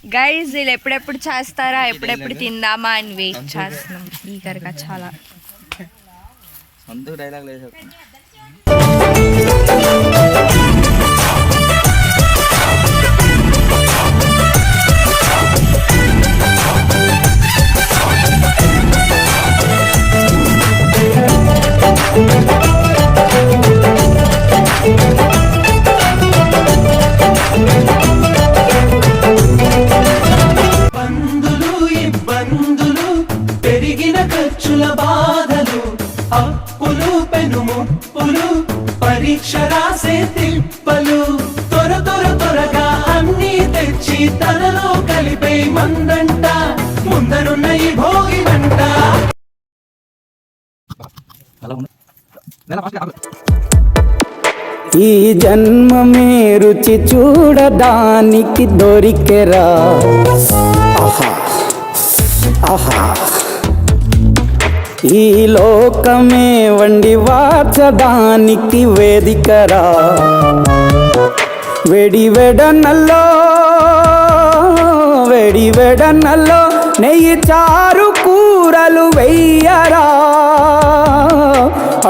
Guys వీళ్ళు ఎప్పుడెప్పుడు చేస్తారా, ఎప్పుడెప్పుడు తిందామా అని వెయిట్ చేస్తున్నాం ఈగర్గా చాలా. డైలాగ్ లేదు. బాధలు అప్పులు పెనుముప్పులు పరీక్ష రాసే తిప్పలు త్వరగా అన్నీ తెచ్చి తనలో కలిపే మందంట ముందరున్న ఈ భోగినంట. ఈ జన్మమే రుచి చూడడానికి దొరికెరా. ఆహా ఆహా, ఈ లోకమే వండి వార్చడానికి వేదికరా. వెడివెడనల్లో నెయ్యి చారు కూరలు వెయ్యరా.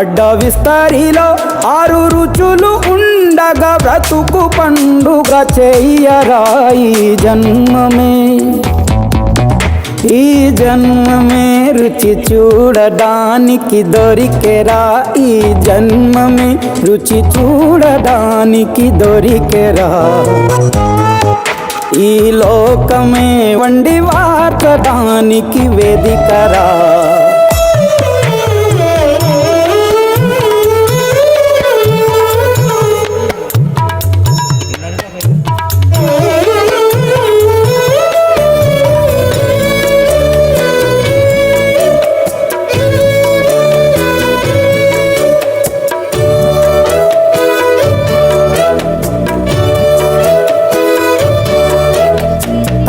అడ్డ విస్తరిలో 6 రుచులు ఉండగా బ్రతుకు పండుగ చెయ్యరా. ఈ జన్మమే రుచి చూడడానికి దొరికెరా. ఈ జన్మమే రుచి చూడడానికి దొరికెరా. ఈ లోకమే వండి వార్చడానికి వేదికరా.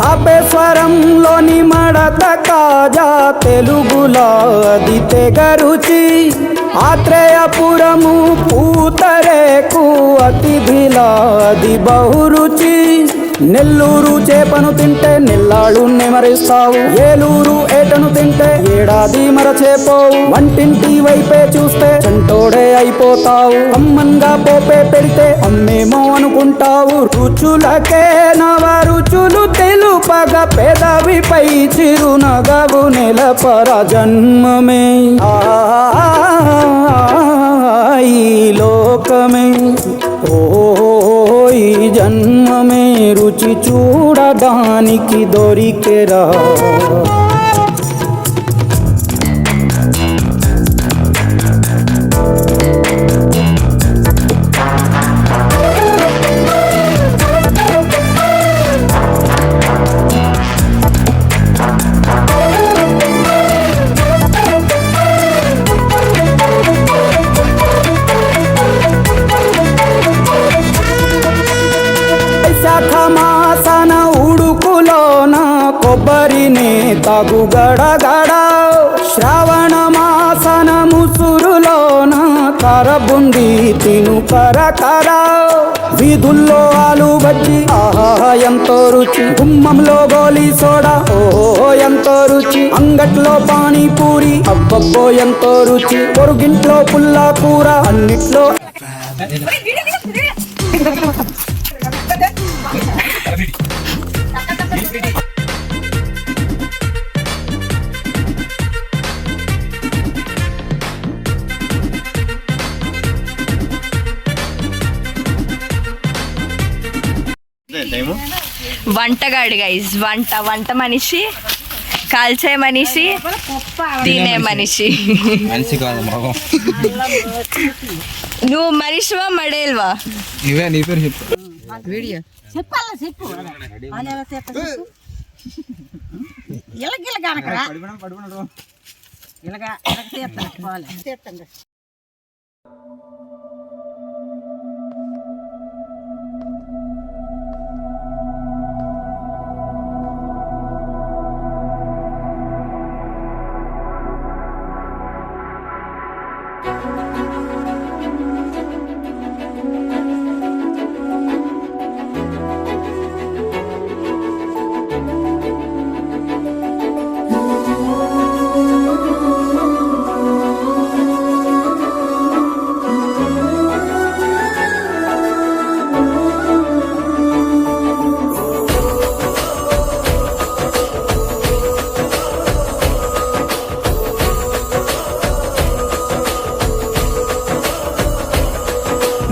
తాపేశ్వరంలోని మడత కాజా తెలుగులో అది తెగ రుచి. ఆత్రేయపురము పూతరేకు అతిథిలా అది బహురుచి. నెల్లూరు చేపను తింటే నెల్లాళ్ళు నెమరిస్తావు. ఏలూరు ఏటను తింటే ఏడాది మరచేపోవు. వంటింటి వైపే చూస్తే చంటోడే అయిపోతావు. అమ్మంగా పోపే పెడితే అమ్మేమో అనుకుంటావు. రుచులకే నవ రుచులు తెలుపగ పెదవిపై చిరునగవు నెలపర. జన్మమే ఈ లోకమే ఈ జన్మమే రుచి చూడడానికి దొరికెరా. మాసన ఉడుకులోన కొబ్బరిని తాగు గడగడ. శ్రావణ మాసన ముసురులోన కరబుంది తిను కరకర. వీధుల్లో ఆలు బజ్జి ఆహా ఎంతో రుచి. గుమ్మంలో గోలీ సోడా ఓహో ఎంతో రుచి. అంగట్లో పానీపూరి అబ్బబ్బో ఎంతో రుచి. పొరుగింట్లో పుల్లా కూర అన్నిట్లో. వంటగాడు గైస్, వంట మనిషి, కాల్చే మనిషి, తినే మనిషి. నువ్వు మనిషివా మడేల్వా? ఇవే నీ పేరు చెప్పు. చెప్పాలా చెప్పు. ఇలాగా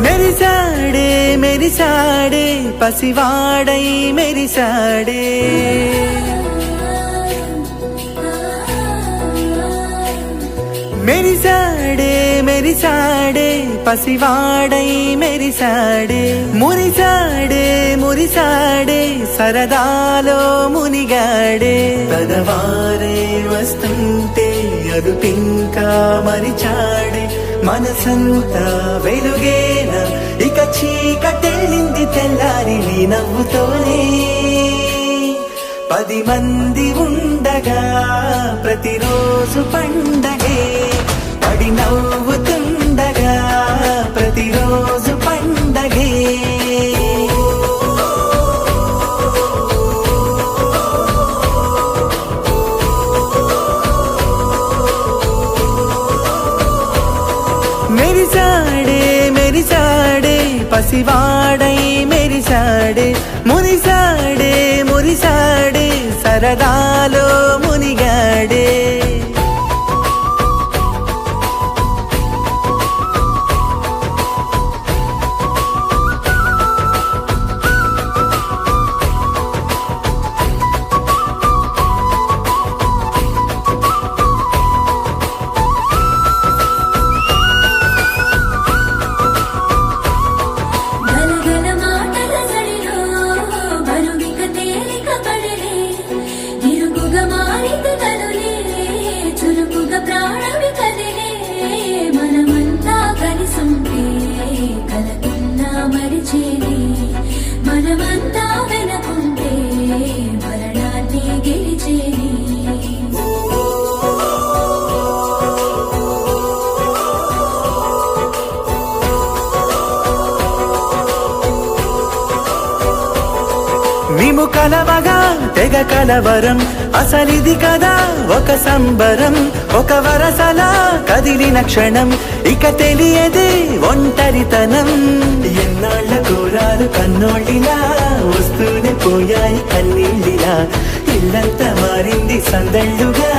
మెరిసాడే మెరిసాడే పసివాడై మెరిసాడే మెరిసాడే మెరిసాడే పసివాడై మెరిసాడే మురిసాడే మురిసాడే సరదాలో మునిగాడే పదవారే వస్తుంటే అదుపింకా మరిచాడే మనసంతా వెలుగేన ఇక చీకటెళ్ళింది తెల్లారి నీ నవ్వుతోనే 10 మంది ఉండగా ప్రతిరోజు పండగే పడి నవ్వుతుండగా ప్రతిరోజు పండగే మెరిసాడే మెరిసాడే పసివాడై మెరిసాడే మురిసాడే మురిసాడే సరదాలో మునిగాడే మనమంతా వెనకుంటే మరణాన్ని గెలిచేది మేము కలవగా తెగ కలవరం అసలిది కదా ఒక సంబరం ఒక వరసలా కదిలిన క్షణం ఇక తెలియదే ఒంటరితనం ఎన్నాళ్ళ కోరాలు కన్నోళ్ళిలా వస్తూనే పోయాయి కన్నీళ్ళిలా ఇల్లంతా మారింది సందళ్ళుగా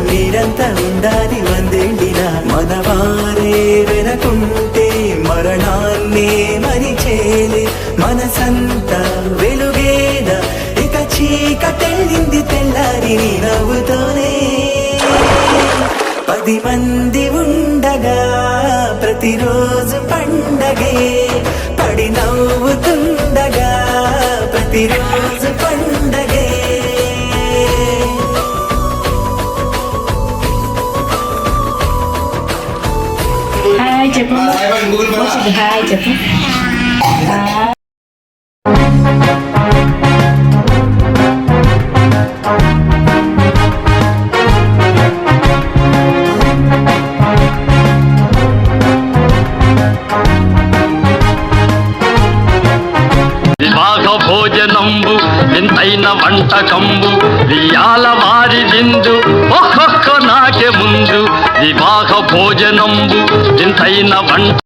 మీరంతా ఉండాలి వందేళ్ళిలా మనవారే వెనకుంటే మరణాన్నే మరిచేలే మనసంతా వెలుగేన ఇక చీకటెళ్ళింది తెల్లారి నీ నవ్వుతోనే 10 మంది ఉండగా ప్రతిరోజు పండగే పడి నవ్వుతుండగా ప్రతిరోజు పండగే హాయ్ చెప్పు హాయ్ చెప్పు వివాహ భోజనంబు వింతైన వంటకంబు వియాల వారి విందు ఒక్కొక్క నాకే ముందు వివాహ భోజనంబు వింతైన వంట